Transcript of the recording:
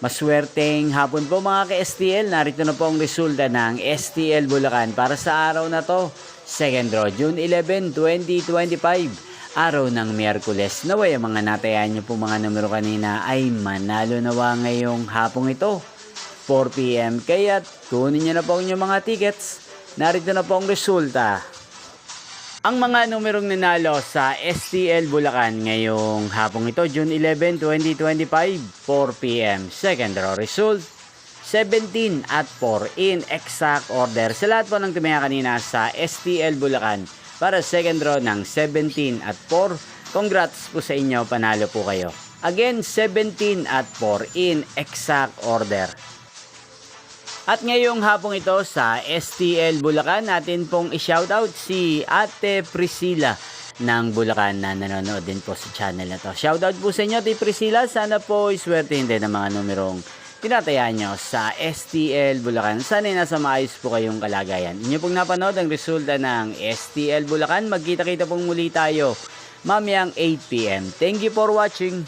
Maswerteng hapon po mga ka-STL. Narito na po ang resulta ng STL Bulacan para sa araw na to. Second draw, June 11, 2025. Araw ng Miyerkules. Naway ang mga natayan nyo po mga numero kanina ay manalo nawa ngayong hapong ito. 4 PM. Kaya't kunin nyo na po ang inyong mga tickets. Narito na po ang resulta. Ang mga numerong nanalo sa STL Bulacan ngayong hapong ito, June 11, 2025, 4 PM. Second draw result, 17 at 4 in exact order. Sa lahat po ng tumaya kanina sa STL Bulacan para second draw ng 17 at 4. Congrats po sa inyo, panalo po kayo. Again, 17 at 4 in exact order. At ngayong hapong ito sa STL Bulacan, natin pong i-shoutout si Ate Priscilla ng Bulacan na nanonood din po sa channel na to. Shoutout po sa inyo, Ate Priscilla. Sana po iswertehin din ang mga numerong tinatayaan nyo sa STL Bulacan. Sana nasa maayos po kayong kalagayan. Inyo pong napanood ang resulta ng STL Bulacan. Magkita-kita pong muli tayo mamayang 8 PM. Thank you for watching.